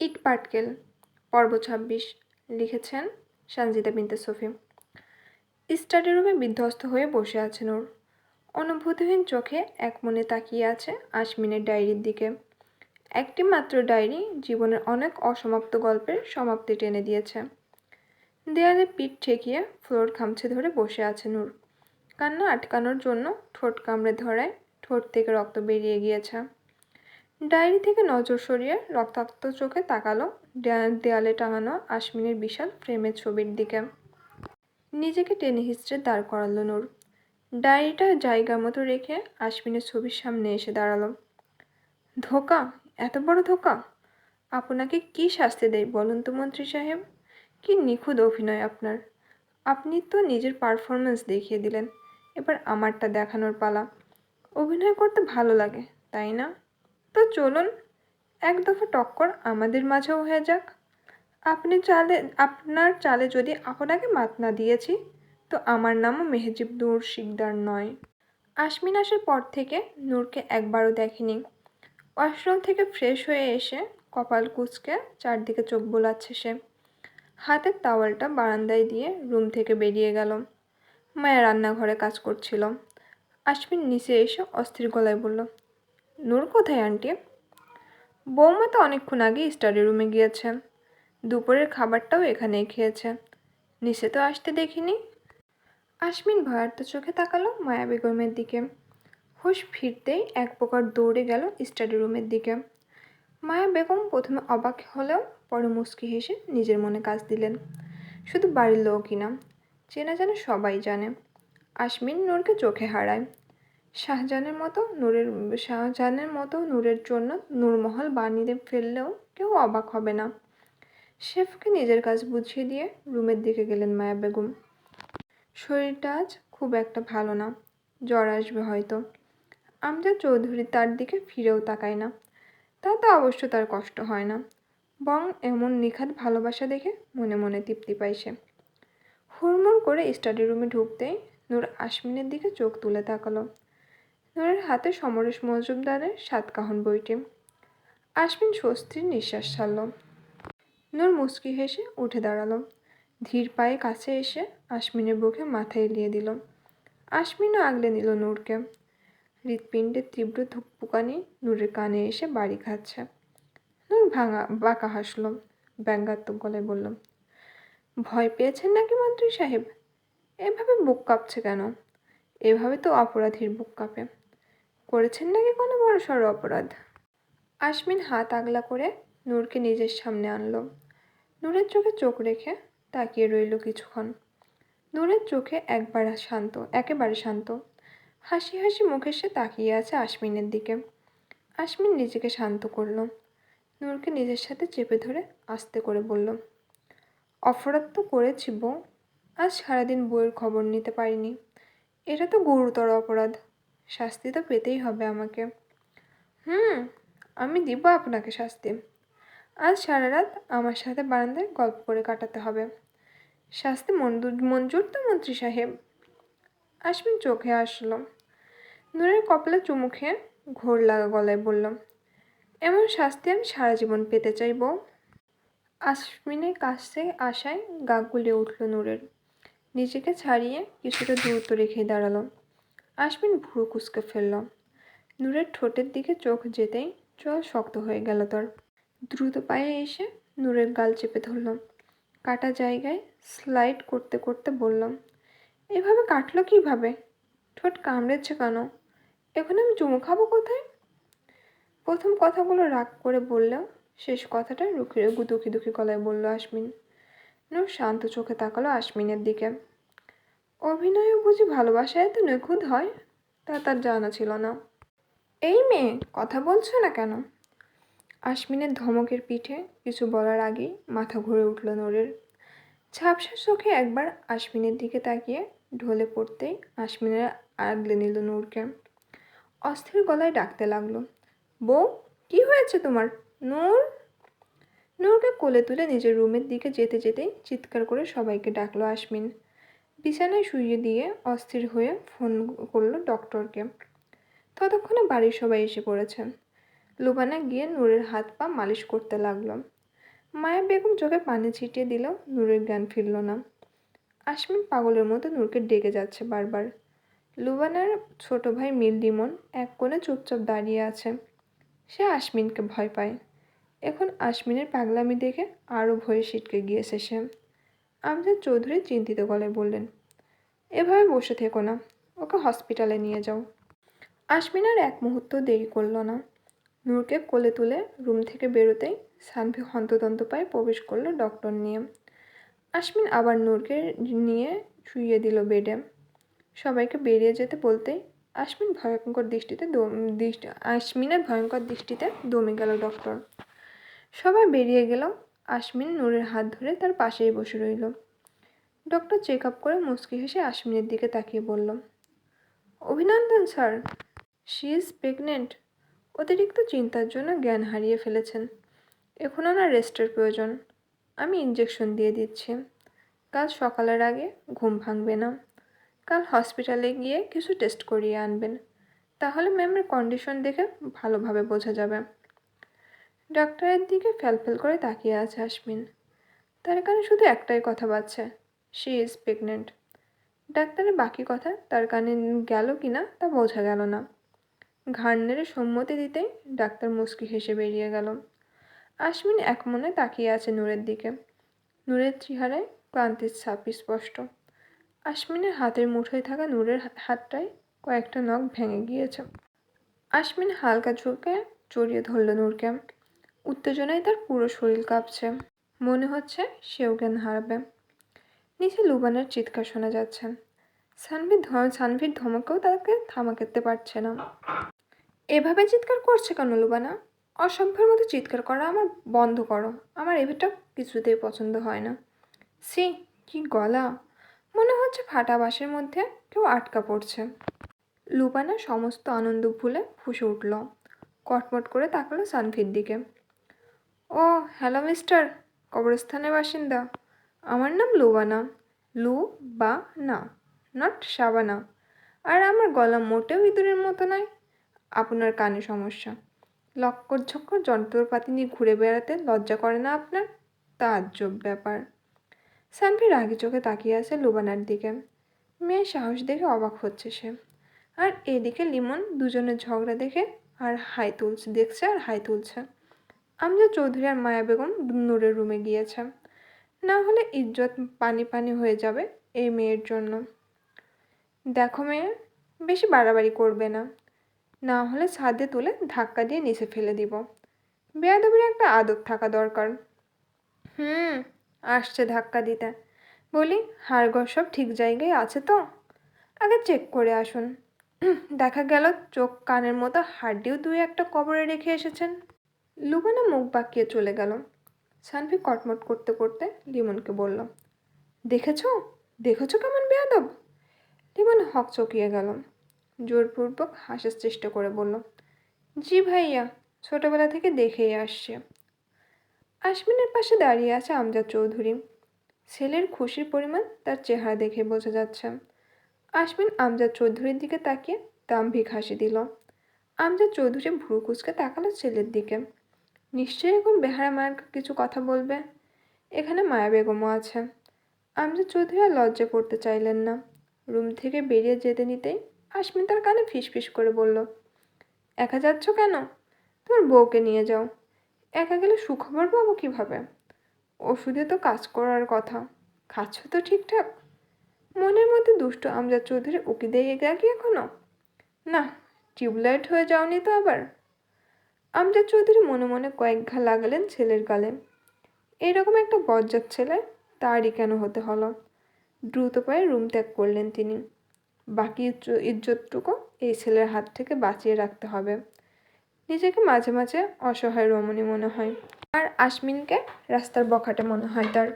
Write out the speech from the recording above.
ইট পাটকেল পর্ব ২৬ লিখেছেন সানজিদা বিনতে সফি। স্টাডি রুমে বিধ্বস্ত হয়ে বসে আছে নূর। অনুভূতিহীন চোখে এক মনে তাকিয়ে আছে আশমিনের ডায়েরির দিকে। একটি মাত্র ডায়েরি জীবনের অনেক অসমাপ্ত গল্পের সমাপ্তি টেনে দিয়েছে। দেয়ালে পিঠ ঠেকিয়ে ফ্লোর খামচে ধরে বসে আছে নূর। কান্না আটকানোর জন্য ঠোঁট কামড়ে ধরায় ঠোঁট থেকে রক্ত বেরিয়ে গিয়েছে। ডায়েরি থেকে নজর সরিয়ে রক্তাক্ত চোখে তাকালো দেয়ালে টাঙানো আশমিনের বিশাল ফ্রেমের ছবির দিকে। নিজেকে টেনে হিঁচড়ে দাঁড় করালো নূর। ডায়েরিটা জায়গা মতো রেখে আশমিনের ছবির সামনে এসে দাঁড়ালো। ধোকা, এত বড় ধোকা! আপনাকে কি শাস্তি দেয় বলুন তো মন্ত্রী সাহেব? কি নিখুঁত অভিনয় আপনার! আপনি তো নিজের পারফরমেন্স দেখিয়ে দিলেন, এবার আমারটা দেখানোর পালা। অভিনয় করতে ভালো লাগে তাই না? তো চলুন, এক দফা টক্কর আমাদের মাঝেও হয়ে যাক। আপনার চালে যদি আপনাকে মাত না দিয়েছি, তো আমার নামও মেহজিব নূর শিকদার নয়। আশমিন আসার পর থেকে নূরকে একবারও দেখেনি। ওয়াশরুম থেকে ফ্রেশ হয়ে এসে কপাল কুঁচকে চারদিকে চোখ বোলাচ্ছে সে। হাতের তাওয়ালটা বারান্দায় দিয়ে রুম থেকে বেরিয়ে গেল। মায়া রান্নাঘরে কাজ করছিল। আশমিন নিচে এসে অস্থির গলায় বলল, নূর কোথায় আন্টি? বৌমা তো অনেকক্ষণ আগে স্টাডি রুমে গিয়েছে। দুপুরের খাবারটাও এখানেই খেয়েছে। নিচে তো আসতে দেখিনি। আশমিন ভয়ার্ত চোখে তাকালো মায়া বেগমের দিকে। হুঁশ ফিরতেই এক প্রকার দৌড়ে গেল স্টাডি রুমের দিকে। মায়া বেগম প্রথমে অবাক হলেও পরে মুচকি হেসে নিজের মনে কাজ দিলেন। শুধু বাড়ির লোকই না, চেনা জানা সবাই জানে আশমিন নূরকে চোখে হারায়। শাহজাহানের মতো নূরের জন্য নূরমহল বানিয়ে ফেললেও কেউ অবাক হবে না। শেফকে নিজের কাজ বুঝিয়ে দিয়ে রুমের দিকে গেলেন মায়া বেগম। শরীরটা আজ খুব একটা ভালো না, জ্বর আসবে হয়তো। আমজাদ চৌধুরী তার দিকে ফিরেও তাকায় না। তাতে অবশ্য তার কষ্ট হয় না, বরং এমন নিখাত ভালোবাসা দেখে মনে মনে তৃপ্তি পায় সে। হুড়মুড় করে স্টাডি রুমে ঢুকতেই নূর আশমিনের দিকে চোখ তুলে তাকালো। নূরের হাতে সমরেশ মজুমদারের সাতকাহন বইটি। আশমিন স্বস্তির নিঃশ্বাস ছাড়ল। নূর মুচকি হেসে উঠে দাঁড়ালো। ধীর পায়ে কাছে এসে আশমিনের বুকে মাথা এলিয়ে দিল। আশমিনও আগলে নিল নূরকে। হৃৎপিণ্ডের তীব্র ধুকপুকানি নূরের কানে এসে বাড়ি খাচ্ছে। নূর বাঁকা হাসল, ব্যঙ্গাত্মক গলায় বলল, ভয় পেয়েছেন নাকি মন্ত্রী সাহেব? এভাবে বুক কাঁপছে কেন? এভাবে তো অপরাধীর বুক কাঁপে। করেছেন নাকি কোনো বড়সড় অপরাধ? আশমিন হাত আগলা করে নূরকে নিজের সামনে আনলো। নূরের চোখে চোখ রেখে তাকিয়ে রইল কিছুক্ষণ। নূরের চোখে একেবারে শান্ত। হাসি হাসি মুখে সে তাকিয়ে আছে আশমিনের দিকে। আশমিন নিজেকে শান্ত করল। নূরকে নিজের সাথে চেপে ধরে আস্তে করে বলল, অপরাধ তো করেছি বউ। আজ সারাদিন বউয়ের খবর নিতে পারিনি। এটা তো গুরুতর অপরাধ। শাস্তি তো পেতেই হবে আমাকে। আমি দিব আপনাকে শাস্তি। আজ সারা রাত আমার সাথে বারান্দায় গল্প করে কাটাতে হবে। শাস্তি মঞ্জুর তো মন্ত্রী সাহেব? আশমিন চোখে আসলো। নূরের কপালে চুমু খেয়ে ঘোর লাগা গলায় বলল, এমন শাস্তি আমি সারা জীবন পেতে চাই বউ। আশমিনের কাছে আশায় গা গুলিয়ে উঠল নূরের। নিজেকে ছাড়িয়ে কিছুটা দূরত্ব রেখেই দাঁড়ালো। আশমিন ভুরু কুঁচকে ফেলল। নূরের ঠোঁটের দিকে চোখ যেতেই চোখ শক্ত হয়ে গেল তার। দ্রুত পায়ে এসে নূরের গাল চেপে ধরল। কাটা জায়গায় স্লাইড করতে করতে বললাম, এভাবে কাটলো কিভাবে? ঠোঁট কামড়েছে কেন? এখন আমি চুমু খাবো কোথায়? প্রথম কথাগুলো রাগ করে বললেও শেষ কথাটা দুঃখী দুঃখী গলায় বলল আশমিন। নূর শান্ত চোখে তাকালো আশমিনের দিকে। অভিনয়ও বুঝি ভালোবাসায় এত নিখুঁত হয়, তা তার জানা ছিল না। এই মেয়ে, কথা বলছো না কেন? আশমিনের ধমকের পিঠে কিছু বলার আগেই মাথা ঘুরে উঠল নূরের। ঝাপসা চোখে একবার আশমিনের দিকে তাকিয়ে ঢলে পড়তেই আশমিনের আগলে নিল নূরকে। অস্থির গলায় ডাকতে লাগলো, বউ, কি হয়েছে তোমার? নূর! নূরকে কোলে তুলে নিজের রুমের দিকে যেতে যেতেই চিৎকার করে সবাইকে ডাকলো আশমিন। বিছানায় শুইয়ে দিয়ে অস্থির হয়ে ফোন করলো ডক্টরকে। ততক্ষণে বাড়ির সবাই এসে পড়েছে। লুবানা গিয়ে নূরের হাত পা মালিশ করতে লাগলো। মায়া বেগম চোখে পানি ছিটিয়ে দিল, নূরের জ্ঞান ফিরল না। আশমিন পাগলের মতো নূরকে ডেকে যাচ্ছে বারবার। লুবানার ছোট ভাই মীর লিমন এক কোণে চুপচাপ দাঁড়িয়ে আছে। সে আশমিনকে ভয় পায়। এখন আশমিনের পাগলামি দেখে আরও ভয়ে ছিটকে গিয়েছে সে। আমজাদ চৌধুরী চিন্তিত গলায় বললেন, এভাবে বসে থেকো না, ওকে হসপিটালে নিয়ে যাও। আশমিন আর এক মুহূর্ত দেরি করল না। নূরকে কোলে তুলে রুম থেকে বেরোতেই সানভি হন্তদন্ত পায়ে প্রবেশ করলো ডক্টর নিয়ে। আশমিন আবার নূরকে নিয়ে শুইয়ে দিল বেডে। সবাইকে বেরিয়ে যেতে বলতেই আশমিনের ভয়ঙ্কর দৃষ্টিতে দমে গেল ডক্টর। সবাই বেরিয়ে গেল। আশমিন নূরের হাত ধরে তার পাশেই বসে রইল। ডক্টর চেক আপ করে মুচকি হেসে আশমিনের দিকে তাকিয়ে বলল, অভিনন্দন স্যার, শি ইজ প্রেগনেন্ট। অতিরিক্ত চিন্তার জন্য জ্ঞান হারিয়ে ফেলেছেন। এখন ওনার রেস্টের প্রয়োজন। আমি ইঞ্জেকশন দিয়ে দিচ্ছি। কাল সকালের আগে ঘুম ভাঙবে না। কাল হসপিটালে গিয়ে কিছু টেস্ট করিয়ে আনবেন, তাহলে ম্যামের কন্ডিশন দেখে ভালোভাবে বোঝা যাবে। ডাক্তারের দিকে ফ্যালফ্যাল করে তাকিয়ে আছে আশমিন। তার কানে শুধু একটাই কথা বাজছে, শি ইজ প্রেগনেন্ট। ডাক্তারের বাকি কথা তার কানে গেল কি না তা বোঝা গেল না। ঘাড় নেড়ে সম্মতি দিতেই ডাক্তার মুচকি হেসে বেরিয়ে গেল। আশমিন এক মনে তাকিয়ে আছে নূরের দিকে। নূরের চেহারায় ক্লান্তির ছাপ স্পষ্ট। আশমিনের হাতের মুঠোয় থাকা নূরের হাতটায় কয়েকটা নখ ভেঙে গিয়েছে। আশমিন হালকা ঝুঁকে জড়িয়ে ধরল নূরকে। উত্তেজনায় তার পুরো শরীর কাঁপছে। মনে হচ্ছে সেও জ্ঞান হারাবে। নিচে লুবানের চিৎকার শোনা যাচ্ছে। সানভির ধমকেও তাকে থামাতে পারছে না। এভাবে চিৎকার করছে কেন লুবানা? অসভ্যের মতো চিৎকার করা আমার বন্ধ করো। আমার এভাবে কিছুতেই পছন্দ হয় না। সি, কি গলা! মনে হচ্ছে ফাটা বাঁশের মধ্যে কেউ আটকা পড়ছে। লুবানা সমস্ত আনন্দ ভুলে ফুঁসে উঠল। কটমট করে তাকালো সানভির দিকে। ও হ্যালো মিস্টার, কবরস্থানের বাসিন্দা। আমার নাম লুবানা। লু বা না, নট শাবানা। আর আমার গলা মোটেও ইঁদুরের মতো নয়। আপনার কানে সমস্যা। লক্কর ঝক্কর যন্ত্রপাতি নিয়ে ঘুরে বেড়াতে লজ্জা করে না আপনার? তাজ্জব ব্যাপার। সানভি রাগি চোখে তাকিয়ে আছে লুবানার দিকে। মেয়ের সাহস দেখে অবাক হচ্ছে সে। আর এদিকে লিমন দুজনের ঝগড়া দেখে দেখছে আর হাই তুলছে। আমজাদ চৌধুরী আর মায়া বেগম নূরের রুমে গিয়েছে। না হলে ইজ্জত পানি পানি হয়ে যাবে এই মেয়ের জন্য। দেখো মেয়ে, বেশি বাড়াবাড়ি করবে না, না হলে ছাদে তুলে ধাক্কা দিয়ে নিচে ফেলে দিব। বেয়াদবির একটা আদব থাকা দরকার। আসছে ধাক্কা দিতে। বলি, হাড়গোড় সব ঠিক জায়গায় আছে তো? আগে চেক করে আসুন। দেখা গেল চোখ কানের মতো হাড্ডিও দুই একটা কবরে রেখে এসেছেন। লুবানা মুখ বাঁকিয়ে চলে গেল। সানভি কটমট করতে করতে লিমনকে বলল, দেখেছো দেখেছো কেমন বেয়াদব? লিমন হকচকিয়ে গেল। জোরপূর্বক হাসার চেষ্টা করে বলল, জি ভাইয়া, ছোটবেলা থেকে দেখেই আসছে। আশমিনের পাশে দাঁড়িয়ে আছে আমজাদ চৌধুরী। ছেলের খুশির পরিমাণ তার চেহারা দেখে বোঝা যাচ্ছে। আশমিন আমজাদ চৌধুরীর দিকে তাকিয়ে দাম্ভিক হাসি দিল। আমজাদ চৌধুরী ভ্রু কুঁচকে তাকালো ছেলের দিকে। নিশ্চয়ই এখন বেহারা মায়ের কিছু কথা বলবে। এখানে মায়া বেগমও আছে। আমজাদ চৌধুরী আর লজ্জা করতে চাইলেন না। রুম থেকে বেরিয়ে যেতে নিতেই আশমিন তার কানে ফিসফিস করে বলল, একা যাচ্ছ কেন? তোমার বউকে নিয়ে যাও। একা গেলে সুখবর পাবো কীভাবে? ওষুধে তো কাজ করার কথা। খাচ্ছ তো ঠিকঠাক? মনের মধ্যে দুষ্ট আমজাদ চৌধুরী উকি দিয়ে গেছে এখনো। না, টিউবলাইট হয়ে যাওনি তো আবার? আমজাদ চৌধুরী মনে মনে কয়েক ঘা লাগালেন ছেলের গালে। এরকম একটা বজ্জাত ছেলে তারই কেন হতে হলো? দ্রুত পায়ে রুম ত্যাগ করলেন তিনি। বাকি ইজ্জতটুকু এই ছেলের হাত থেকে বাঁচিয়ে রাখতে হবে। নিজেকে মাঝে মাঝে অসহায় রমণী মনে হয়, আর আশমিনকে রাস্তার বখাটে মনে হয় তার।